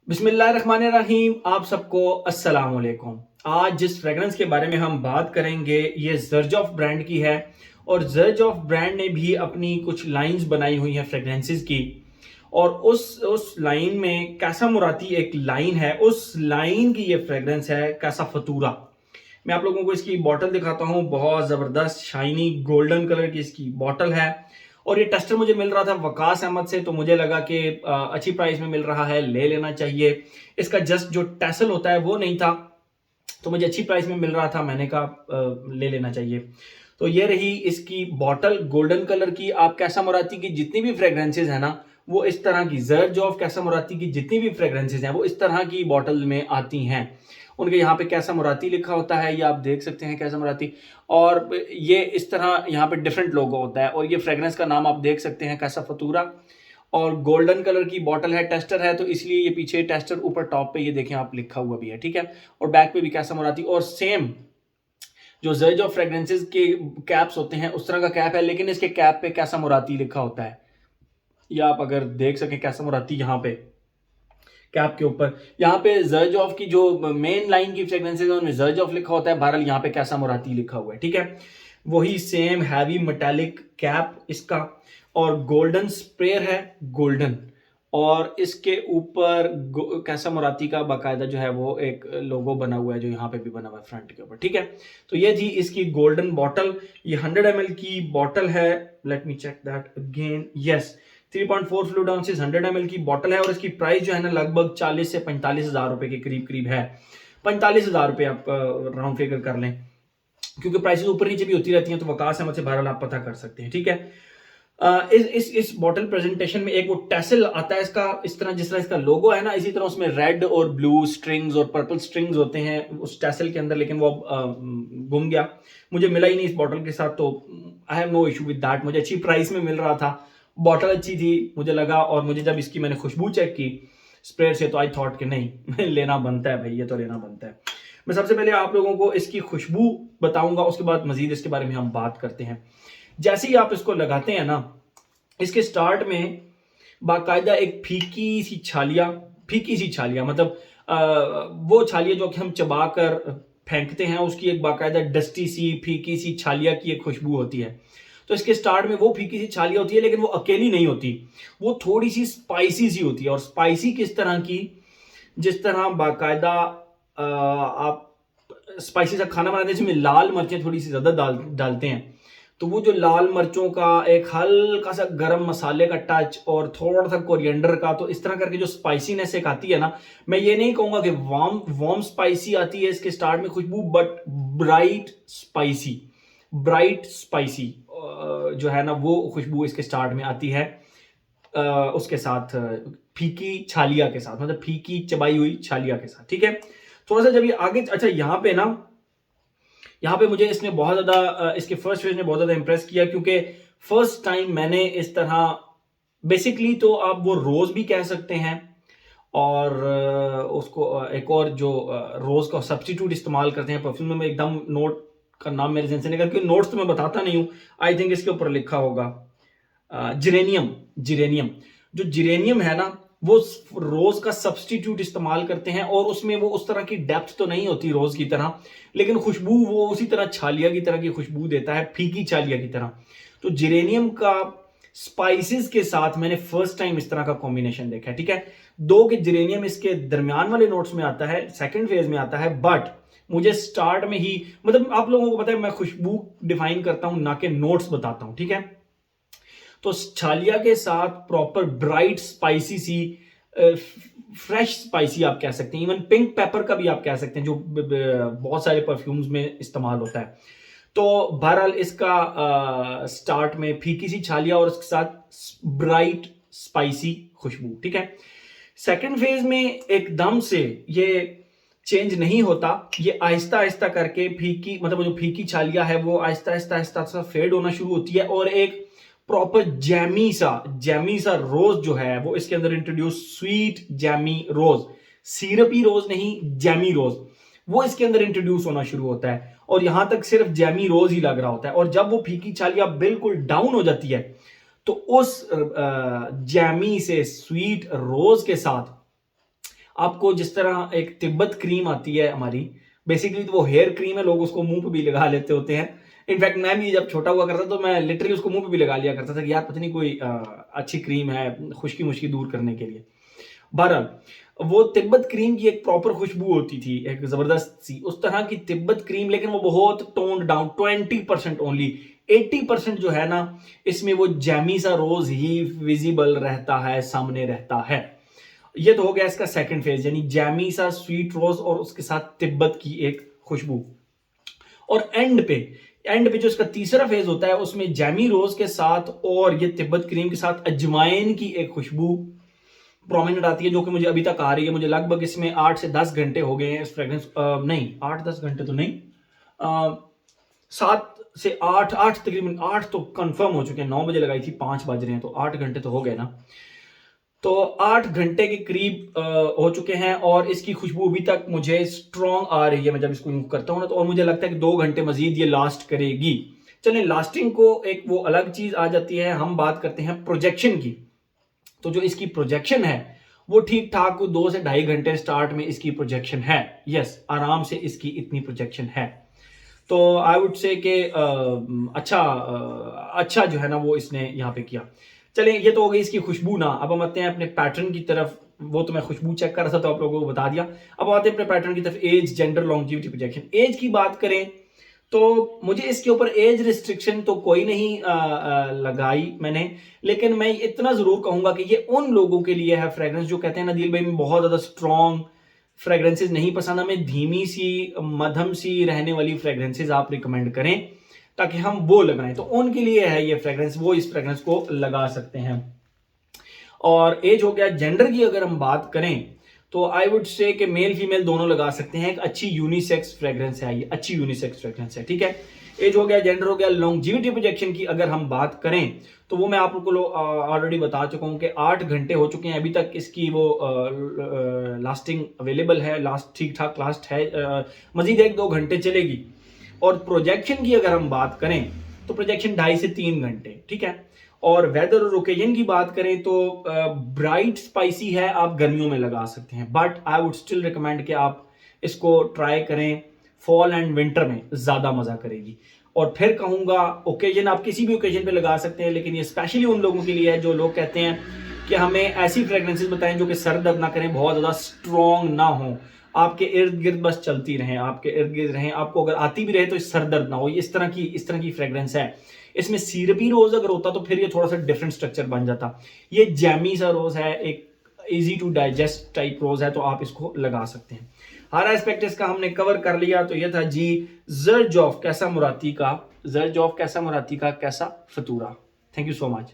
बिस्मिल्लाहिर्रहमानिर्रहीम। आप सबको अस्सलाम वालेकुम। आज जिस फ्रेगरेंस के बारे में हम बात करेंगे ये ज़र्जॉफ ब्रांड की है और ज़र्जॉफ ब्रांड ने भी अपनी कुछ लाइंस बनाई हुई हैं फ्रेगरेंसेस की। और उस लाइन में कैसा मुराती एक लाइन है, उस लाइन की ये फ्रेगरेंस है कैसा फतूरा। मैं आप लोगों को इसकी बॉटल दिखाता हूँ। बहुत ज़बरदस्त शाइनी गोल्डन कलर की इसकी बॉटल है और ये टेस्टर मुझे मिल रहा था वकास अहमद से, तो मुझे लगा कि अच्छी प्राइस में मिल रहा है, ले लेना चाहिए। इसका जस्ट जो टैसल होता है वो नहीं था, तो मुझे अच्छी प्राइस में मिल रहा था, मैंने कहा ले लेना चाहिए। तो ये रही इसकी बॉटल गोल्डन कलर की। आप कैसा मोराती की जितनी भी फ्रेग्रेंसेज है ना, वो इस तरह की, ज़र्जॉफ कैसा मोराती की जितनी भी फ्रेग्रेंसेज हैं वो इस तरह की बॉटल में आती हैं। उनके यहाँ पे कैसा मोराती लिखा होता है, ये आप देख सकते हैं कैसा मोराती। और ये इस तरह यहाँ पे डिफरेंट लोगो होता है और ये फ्रेग्रेंस का नाम आप देख सकते हैं कैसा फतूरा। और गोल्डन कलर की बॉटल है, टेस्टर है, तो इसलिए ये पीछे टेस्टर ऊपर टॉप पे ये देखें आप लिखा हुआ भी है, ठीक है। और बैक पे भी कैसा मोराती, और सेम जो जर्ज ऑफ फ्रेग्रेंसेस के कैप्स होते हैं उस तरह का कैप है, लेकिन इसके कैप पे कैसा मोराती लिखा होता है। या आप अगर देख सकें कैसा मोराती यहाँ पे कैप के ऊपर, यहाँ पे जर्ज ऑफ की जो मेन लाइन की फ्रेग्रेंसेज है उनमें जर्ज ऑफ लिखा होता है, बहरहाल यहाँ पे कैसा मोराती लिखा हुआ है, ठीक है। वही सेम हैवी मेटालिक कैप इसका, और गोल्डन स्प्रेयर है, गोल्डन। और इसके ऊपर कैसा मोराती का बाकायदा जो है वो एक लोगो बना हुआ है, जो यहाँ पे भी बना हुआ है फ्रंट के ऊपर, ठीक है। तो ये थी इसकी गोल्डन बॉटल। ये 100 ml की बॉटल है। Let me check that again. Yes, 3.4 fluid ounces 100 ml की बॉटल है और इसकी प्राइस जो है ना लगभग 40 से 45 हजार रुपए के करीब करीब है। 45 हजार रुपए आप राउंड फिगर कर लें, क्योंकि प्राइसेस ऊपर नीचे भी होती रहती हैं, तो वकास अहमद से बहरहाल आप पता कर सकते हैं, ठीक है। इस बॉटल प्रेजेंटेशन में एक वो टैसल आता है इसका, इस तरह जिस तरह इसका लोगो है ना, इसी तरह उसमें रेड और ब्लू स्ट्रिंग्स और पर्पल स्ट्रिंग्स होते हैं उस टैसल के अंदर, लेकिन वो गुम गया, मुझे मिला ही नहीं इस बॉटल के साथ। तो I have no issue with that, मुझे अच्छी प्राइस में मिल रहा था, बॉटल अच्छी थी मुझे लगा। और मुझे जब इसकी मैंने खुशबू चेक की स्प्रे से, तो आई थॉट कि नहीं लेना बनता है भाई, ये तो लेना बनता है। मैं सबसे पहले आप लोगों को इसकी खुशबू बताऊंगा, उसके बाद मजीद इसके बारे में हम बात करते हैं। जैसे ही आप इसको लगाते हैं ना, इसके स्टार्ट में बाकायदा एक फीकी सी छालिया, मतलब वो छालिया जो कि हम चबा कर फेंकते हैं, उसकी एक बाकायदा डस्टी सी फीकी सी छालिया की एक खुशबू होती है। तो इसके स्टार्ट में वो फीकी सी छालिया होती है, लेकिन वो अकेली नहीं होती, वो थोड़ी सी स्पाइसी सी होती है। और स्पाइसी किस तरह की, जिस तरह बाकायदा आप स्पाइसी सा खाना बनाते हैं जिसमें लाल मिर्चें थोड़ी सी ज्यादा डालते हैं, तो वो जो लाल मिर्चों का एक हल्का सा गरम मसाले का टच और थोड़ा सा कोरिएंडर का, तो इस तरह करके जो स्पाइसीनेस एक आती है ना, मैं ये नहीं कहूंगा कि वार्म स्पाइसी आती है इसके स्टार्ट में खुशबू, बट ब्राइट स्पाइसी जो है ना वो खुशबू इसके स्टार्ट में आती है। उसके साथ फीकी छालिया के साथ, मतलब फीकी चबाई हुई छालिया के साथ, ठीक है। थोड़ा सा जब ये आगे, अच्छा यहाँ पे ना, यहाँ पे मुझे इसने बहुत ज्यादा, इसके फर्स्ट फेज ने बहुत ज्यादा इंप्रेस किया, क्योंकि फर्स्ट टाइम मैंने इस तरह, बेसिकली तो आप वो रोज भी कह सकते हैं, और उसको एक और जो रोज का सब्स्टिट्यूट इस्तेमाल करते हैं परफ्यूम में, एकदम नोट का नाम मेरे जहन से निकल, क्योंकि नोट्स तो मैं बताता नहीं हूँ, आई थिंक इसके ऊपर लिखा होगा जिरेनियम। जिरेनियम, जो जिरेनियम है ना, वो रोज का सब्स्टिट्यूट इस्तेमाल करते हैं, और उसमें वो उस तरह की डेप्थ तो नहीं होती रोज की तरह, लेकिन खुशबू वो उसी तरह छालिया की तरह की खुशबू देता है, फीकी छालिया की तरह। तो जिरेनियम का स्पाइसेस के साथ मैंने फर्स्ट टाइम इस तरह का कॉम्बिनेशन देखा है, ठीक है। दो के जिरेनियम इसके दरमियान वाले नोट्स में आता है, सेकंड फेज में आता है, बट मुझे स्टार्ट में ही, मतलब आप लोगों को पता है मैं खुशबू डिफाइन करता हूं ना कि नोट्स बताता हूं, ठीक है। तो छालिया के साथ प्रॉपर ब्राइट स्पाइसी सी, फ्रेश स्पाइसी आप कह सकते हैं, इवन पिंक पेपर का भी आप कह सकते हैं, जो बहुत सारे परफ्यूम्स में इस्तेमाल होता है। तो बहरहाल इसका स्टार्ट में फीकी सी छालिया और उसके साथ ब्राइट स्पाइसी खुशबू, ठीक है। सेकंड फेज में एकदम से ये चेंज नहीं होता, ये आहिस्ता आहिस्ता करके फीकी, मतलब जो फीकी छालिया है वो आहिस्ता आहिस्ता आहिस्ता आहिस्ता फेड होना शुरू होती है, और एक प्रॉपर जैमी सा रोज जो है वो इसके अंदर इंट्रोड्यूस, स्वीट जैमी रोज, सीरपी रोज नहीं, जैमी रोज, वो इसके अंदर इंट्रोड्यूस होना शुरू होता है। और यहां तक सिर्फ जैमी रोज ही लग रहा होता है, और जब वो फीकी छालिया बिल्कुल डाउन हो जाती है, तो उस जैमी से स्वीट रोज के साथ आपको जिस तरह एक तिब्बत क्रीम आती है हमारी, बेसिकली तो वो हेयर क्रीम है, लोग उसको मुंह पे भी लगा लेते होते हैं। इनफैक्ट मैं भी जब छोटा हुआ करता तो मैं लिटरली उसको मुंह पे भी लगा लिया करता था कि यार पता नहीं कोई अच्छी क्रीम है खुश्की मुश्की दूर करने के लिए। बहरहाल वो तिब्बत क्रीम की एक प्रॉपर खुशबू होती थी, एक जबरदस्त सी उस तरह की तिब्बत क्रीम, लेकिन वो बहुत टोन्ड डाउन, 20% ओनली। 80% जो है ना, इसमें वो जैमी सा रोज ही विजिबल रहता है, सामने रहता है। ये तो हो गया इसका सेकंड फेज, यानी जैमी सा स्वीट रोज और उसके साथ तिब्बत की एक खुशबू। और एंड पे जो इसका तीसरा फेज होता है उसमें जैमी रोज के साथ और ये तिब्बत क्रीम के साथ अजवाइन की एक खुशबू प्रोमिनेंट आती है, जो कि मुझे अभी तक आ रही है। मुझे लगभग इसमें 8 से 10 घंटे हो गए हैं इस फ्रेग्रेंस, नहीं 8-10 घंटे तो नहीं, 7 से 8 तकरीबन 8 तो कंफर्म हो चुके हैं। 9 बजे लगाई थी, 5 बज रहे हैं, तो 8 घंटे तो हो गए ना। तो 8 घंटे के करीब हो चुके हैं और इसकी खुशबू अभी तक मुझे स्ट्रॉन्ग आ रही है। मैं जब इसको यूज करता हूँ ना, तो और मुझे लगता है कि 2 घंटे मजीद ये लास्ट करेगी। चलिए, लास्टिंग को एक वो अलग चीज आ जाती है, हम बात करते हैं प्रोजेक्शन की। तो जो इसकी प्रोजेक्शन है वो ठीक ठाक 2 से 2.5 घंटे स्टार्ट में इसकी प्रोजेक्शन है। यस, आराम से इसकी इतनी प्रोजेक्शन है। तो आई वुड से कि अच्छा जो है ना वो इसने यहाँ पे किया। चलिए, ये तो हो गई इसकी खुशबू ना। अब हम आते हैं अपने पैटर्न की तरफ। वो तो मैं खुशबू चेक कर रहा था तो आप लोगों को बता दिया। अब आते हैं अपने पैटर्न की तरफ। Age, gender, longevity, projection. Age की बात करें तो मुझे इसके ऊपर एज रिस्ट्रिक्शन तो कोई नहीं लगाई मैंने, लेकिन मैं इतना जरूर कहूंगा कि ये उन लोगों के लिए है फ्रेग्रेंस जो कहते हैं ना दिल भाई में बहुत ज्यादा स्ट्रॉन्ग फ्रेग्रेंसेस नहीं पसंद, हमें धीमी सी मध्यम सी रहने वाली फ्रेग्रेंसेस आप रिकमेंड करें ताकि हम वो लगाएं। तो उनके लिए है ये फ्रेग्रेंस, वो इस फ्रेग्रेंस को लगा सकते हैं। और एज हो गया। जेंडर की अगर हम बात करें तो आई वुड से कि मेल फीमेल दोनों लगा सकते हैं। एक अच्छी यूनिसेक्स फ्रेग्रेंस है ये, अच्छी यूनिसेक्स फ्रेग्रेंस है, ठीक है। एज हो गया, जेंडर हो गया। लॉन्जिविटी प्रोजेक्शन की अगर हम बात करें तो वो मैं आप लोगों को ऑलरेडी बता चुका हूं कि 8 घंटे हो चुके हैं अभी तक इसकी वो लास्टिंग अवेलेबल है, लास्ट ठीक ठाक लास्ट है, मजीद 1-2 घंटे चलेगी। और प्रोजेक्शन की अगर हम बात करें तो प्रोजेक्शन 2.5 से 3 घंटे, ठीक है। और वेदर और ओकेजन की बात करें तो ब्राइट स्पाइसी है, आप गर्मियों में लगा सकते हैं, but I would still recommend कि आप इसको ट्राई करें फॉल एंड विंटर में, ज्यादा मजा करेगी। और फिर कहूंगा ओकेजन आप किसी भी ओकेजन पे लगा सकते हैं, लेकिन ये स्पेशली उन लोगों के लिए है जो लोग कहते हैं कि हमें ऐसी फ्रेग्रेंसेस बताएं जो कि सर दर्द ना करें, बहुत ज्यादा स्ट्रॉन्ग ना हो, आपके इर्द गिर्द बस चलती रहें, आपके इर्द गिर्द रहें, आपको अगर आती भी रहे तो सर दर्द ना हो। इस तरह की फ्रेग्रेंस है। इसमें सीरपी रोज अगर होता तो फिर ये थोड़ा सा डिफरेंट स्ट्रक्चर बन जाता। ये जैमी सा रोज है, एक इजी टू डाइजेस्ट टाइप रोज है, तो आप इसको लगा सकते हैं। हर एस्पेक्ट इसका हमने कवर कर लिया। तो ये था जी जर्ज ऑफ कैसा मुराती का कैसा फतूरा। Thank you so much.